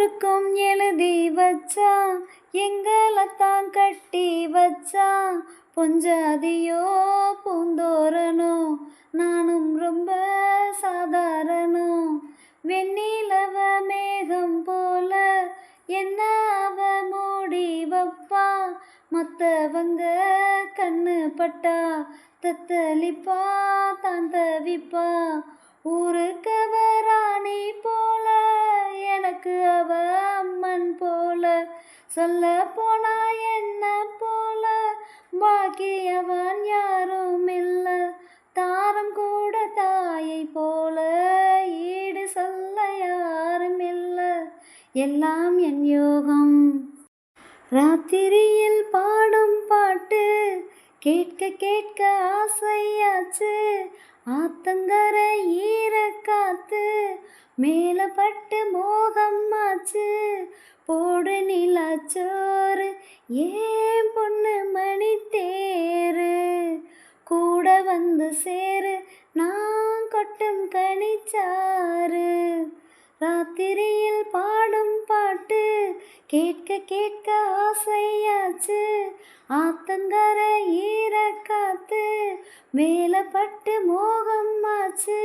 எல்லாருக்கும் எழுதி வச்சா எங்களைத்தான் கட்டி வச்சா பொஞ்சாதியோ பூந்தோரனோ நானும் ரொம்ப சாதாரணோ வெண்ணிலவ மேகம் போல என்ன அவ மூடி வப்பா மற்றவங்க கண்ணு பட்டா தத்தளிப்பா தான் தவிப்பா ஊருக்கவ ராணி போல எனக்கு அவ அம்மன் போல சொல்ல போனா என்ன போல பாக்கியவான் யாரும் இல்ல தாரம் கூட தாயை போல ஈடு சொல்ல யாரும் இல்ல எல்லாம் என் யோகம். ராத்திரியில் பாடும் பாட்டு கேட்க கேட்க ஆசையாச்சு ஆத்தங்கர ஈர காத்து மேல பட்டு மோகம் ஆச்சு போடு நிலாச்சோறு ஏன் பொண்ணு மணி தேரு கூட வந்து சேரு நான் கொட்டும் கனிச்சாறு. ராத்திரியில் பாடும் பாட்டு கேட்க கேட்க ஆசையாச்சு ஆத்தங்கர ஈர காத்து மேல பட்டு மோகம் ஆச்சு.